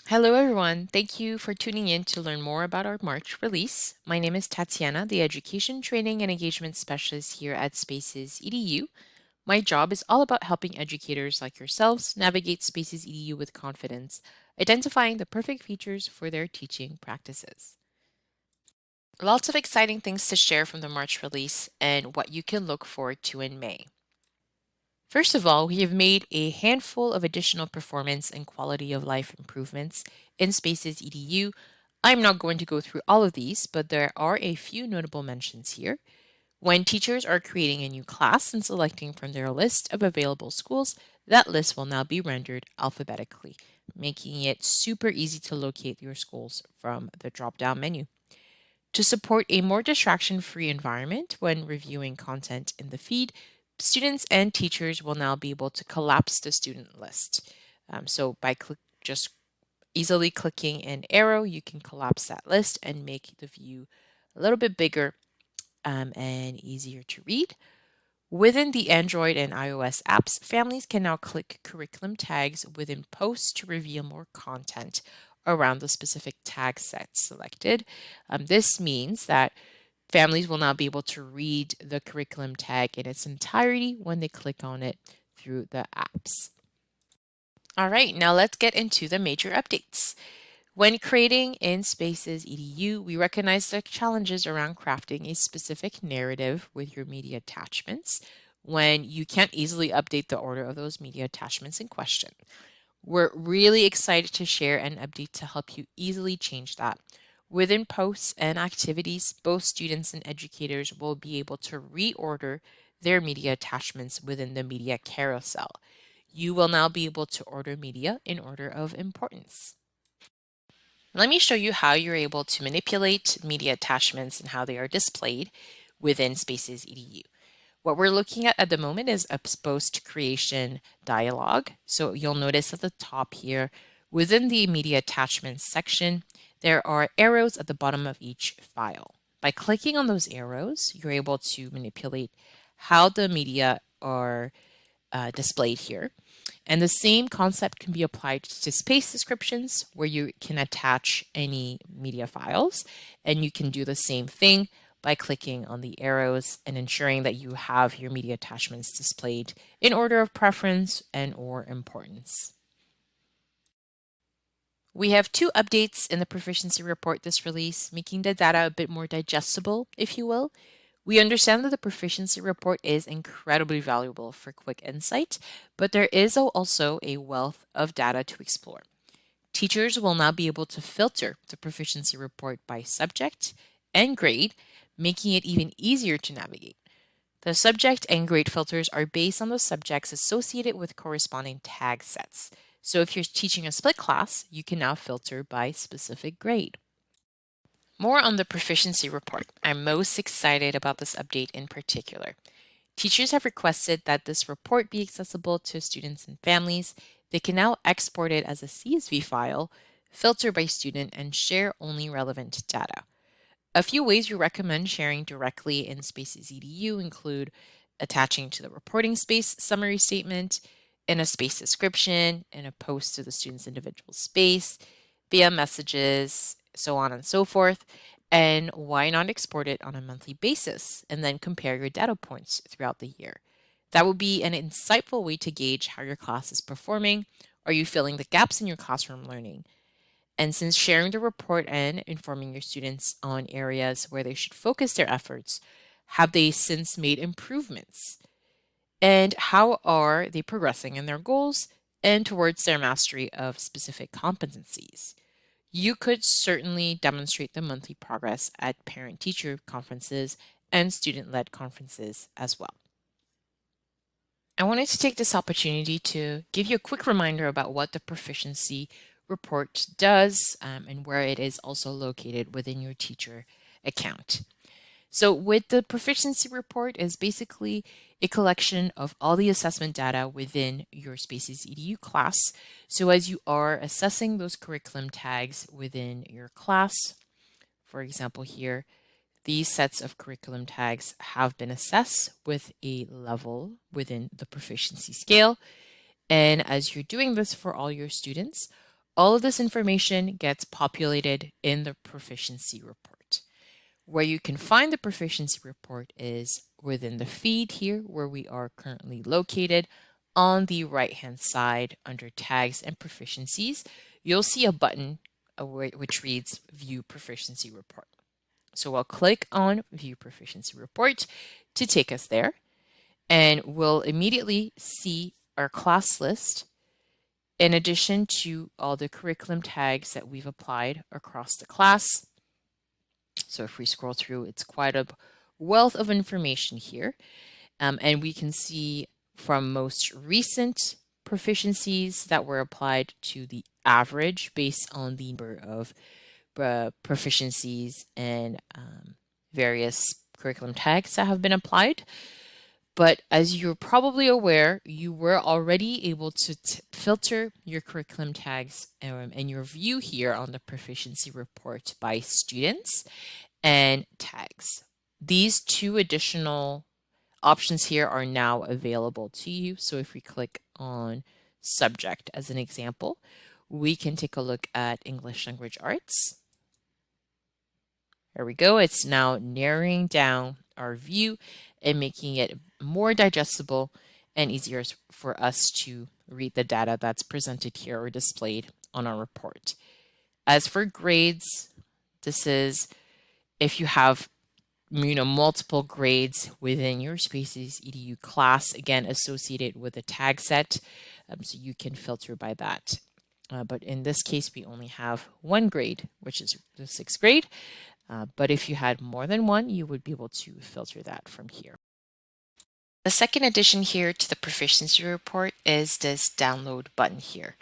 Hello everyone, thank you for tuning in to learn more about our March release. My name is Tatiana, the Education, Training, and Engagement Specialist here at SpacesEDU. My job is all about helping educators like yourselves navigate SpacesEDU with confidence, identifying the perfect features for their teaching practices. Lots of exciting things to share from the March release and what you can look forward to in May. First of all, we have made a handful of additional performance and quality of life improvements in SpacesEDU. I'm not going to go through all of these, but there are a few notable mentions here. When teachers are creating a new class and selecting from their list of available schools, that list will now be rendered alphabetically, making it super easy to locate your schools from the drop-down menu. To support a more distraction-free environment when reviewing content in the feed, students and teachers will now be able to collapse the student list. So by just easily clicking an arrow, you can collapse that list and make the view a little bit bigger and easier to read. Within the Android and iOS apps, families can now click curriculum tags within posts to reveal more content around the specific tag set selected. This means that families will now be able to read the curriculum tag in its entirety when they click on it through the apps. All right, now let's get into the major updates. When creating in SpacesEDU, we recognize the challenges around crafting a specific narrative with your media attachments when you can't easily update the order of those media attachments in question. We're really excited to share an update to help you easily change that. Within posts and activities, both students and educators will be able to reorder their media attachments within the media carousel. You will now be able to order media in order of importance. Let me show you how you're able to manipulate media attachments and how they are displayed within SpacesEDU. What we're looking at the moment is a post creation dialog. So you'll notice at the top here, within the media attachments section, there are arrows at the bottom of each file. By clicking on those arrows, you're able to manipulate how the media are displayed here. And the same concept can be applied to space descriptions, where you can attach any media files, and you can do the same thing by clicking on the arrows and ensuring that you have your media attachments displayed in order of preference and or importance. We have two updates in the proficiency report this release, making the data a bit more digestible, if you will. We understand that the proficiency report is incredibly valuable for quick insight, but there is also a wealth of data to explore. Teachers will now be able to filter the proficiency report by subject and grade, making it even easier to navigate. The subject and grade filters are based on the subjects associated with corresponding tag sets. So if you're teaching a split class, you can now filter by specific grade. More on the proficiency report. I'm most excited about this update in particular. Teachers have requested that this report be accessible to students and families. They can now export it as a CSV file, filter by student, and share only relevant data. A few ways we recommend sharing directly in SpacesEDU include attaching to the reporting space summary statement, in a space description, in a post to the student's individual space, via messages, so on and so forth. And why not export it on a monthly basis and then compare your data points throughout the year? That would be an insightful way to gauge how your class is performing. Are you filling the gaps in your classroom learning? And since sharing the report and informing your students on areas where they should focus their efforts, have they since made improvements? And how are they progressing in their goals and towards their mastery of specific competencies? You could certainly demonstrate the monthly progress at parent-teacher conferences and student-led conferences as well. I wanted to take this opportunity to give you a quick reminder about what the proficiency report does and where it is also located within your teacher account. So with the proficiency report is basically a collection of all the assessment data within your SpacesEDU class. So as you are assessing those curriculum tags within your class, for example here, these sets of curriculum tags have been assessed with a level within the proficiency scale. And as you're doing this for all your students, all of this information gets populated in the proficiency report. Where you can find the proficiency report is within the feed here, where we are currently located. On the right-hand side, under tags and proficiencies, you'll see a button which reads View Proficiency Report. So we'll click on View Proficiency Report to take us there, and we'll immediately see our class list in addition to all the curriculum tags that we've applied across the class. So if we scroll through, it's quite a wealth of information here. And we can see from most recent proficiencies that were applied to the average based on the number of proficiencies and various curriculum tags that have been applied. But as you're probably aware, you were already able to filter your curriculum tags and your view here on the proficiency report by students and tags. These two additional options here are now available to you. So if we click on subject as an example, we can take a look at English Language Arts. There we go. It's now narrowing down our view and making it more digestible and easier for us to read the data that's presented here or displayed on our report. As for grades, this is if you have multiple grades within your SpacesEDU class, again associated with a tag set, so you can filter by that. But in this case, we only have one grade, which is the 6th grade. But if you had more than one, you would be able to filter that from here. The second addition here to the proficiency report is this download button here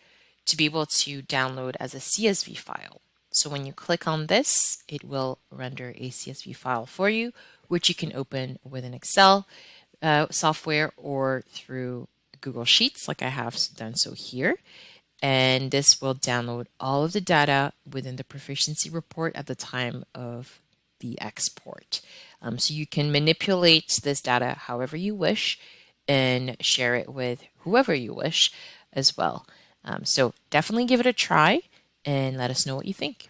to be able to download as a CSV file. So when you click on this, it will render a CSV file for you, which you can open with an Excel software or through Google Sheets, like I have done so here. And this will download all of the data within the proficiency report at the time of the export. So you can manipulate this data however you wish and share it with whoever you wish as well. So definitely give it a try and let us know what you think.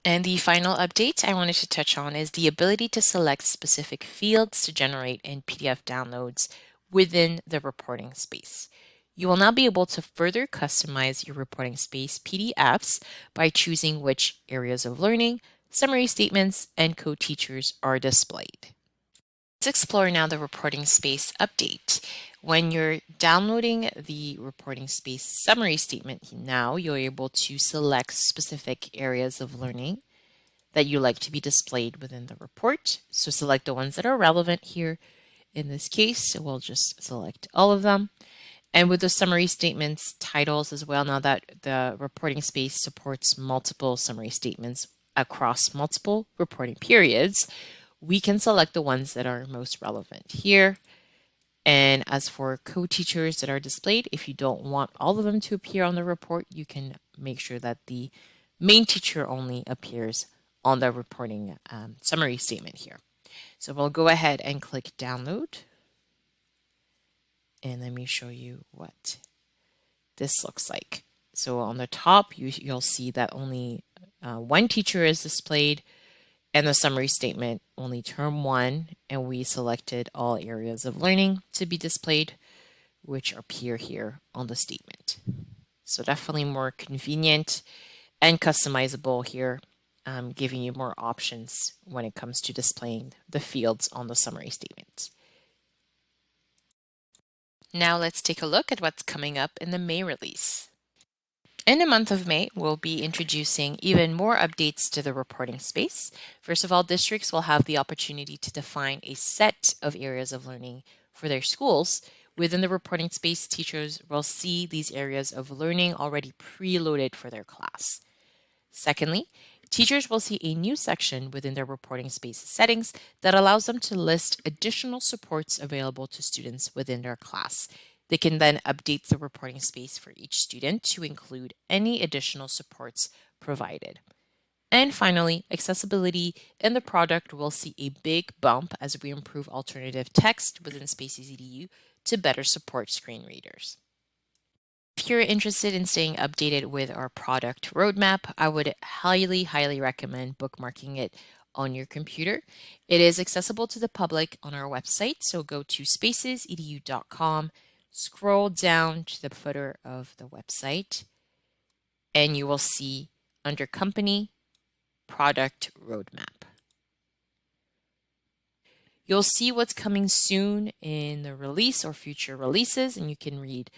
And the final update I wanted to touch on is the ability to select specific fields to generate in PDF downloads within the reporting space. You will now be able to further customize your reporting space PDFs by choosing which areas of learning, summary statements, and co-teachers are displayed. Let's explore now the reporting space update. When you're downloading the reporting space summary statement now, you're able to select specific areas of learning that you like to be displayed within the report. So select the ones that are relevant here. In this case, we'll just select all of them. And with the summary statements titles as well, now that the reporting space supports multiple summary statements across multiple reporting periods, we can select the ones that are most relevant here. And as for co-teachers that are displayed, if you don't want all of them to appear on the report, you can make sure that the main teacher only appears on the reporting summary statement here. So we'll go ahead and click download. And let me show you what this looks like. So on the top, you'll see that only one teacher is displayed, and the summary statement only term 1, and we selected all areas of learning to be displayed, which appear here on the statement. So definitely more convenient and customizable here, giving you more options when it comes to displaying the fields on the summary statement. Now let's take a look at what's coming up in the May release. In the month of May, we'll be introducing even more updates to the reporting space. First of all, districts will have the opportunity to define a set of areas of learning for their schools. Within the reporting space, teachers will see these areas of learning already preloaded for their class. Secondly, teachers will see a new section within their reporting space settings that allows them to list additional supports available to students within their class. They can then update the reporting space for each student to include any additional supports provided. And finally, accessibility in the product will see a big bump as we improve alternative text within SpacesEDU to better support screen readers. If if you're interested in staying updated with our product roadmap, I would highly recommend bookmarking it on your computer. It is accessible to the public on our website, so go to spacesedu.com, scroll down to the footer of the website, and you will see under Company, Product Roadmap. You'll see what's coming soon in the release or future releases, and you can read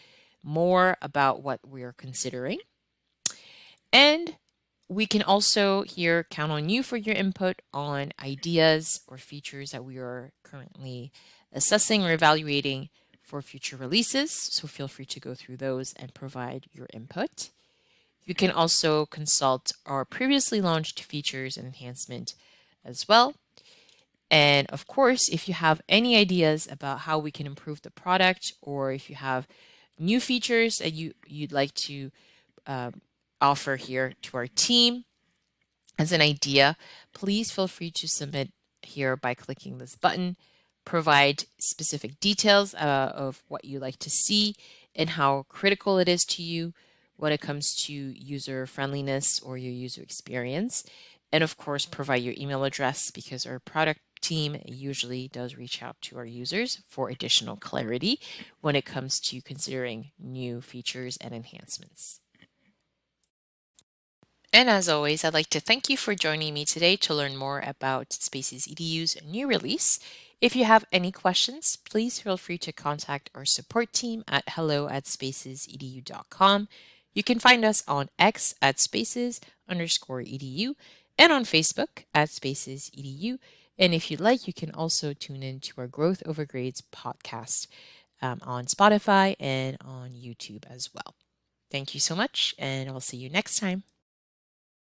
more about what we're considering. And we can also here count on you for your input on ideas or features that we are currently assessing or evaluating for future releases. So feel free to go through those and provide your input. You can also consult our previously launched features and enhancement as well. And of course, if you have any ideas about how we can improve the product, or if you have new features that you'd like to offer here to our team as an idea, please feel free to submit here by clicking this button. Provide specific details of what you like to see and how critical it is to you when it comes to user friendliness or your user experience. And of course, provide your email address, because our product team usually does reach out to our users for additional clarity when it comes to considering new features and enhancements. And as always, I'd like to thank you for joining me today to learn more about SpacesEDU's new release. If you have any questions, please feel free to contact our support team at hello@spacesedu.com. You can find us on X at spaces_edu and on Facebook at spacesedu. And if you'd like, you can also tune in to our Growth Over Grades podcast on Spotify and on YouTube as well. Thank you so much, and I'll see you next time.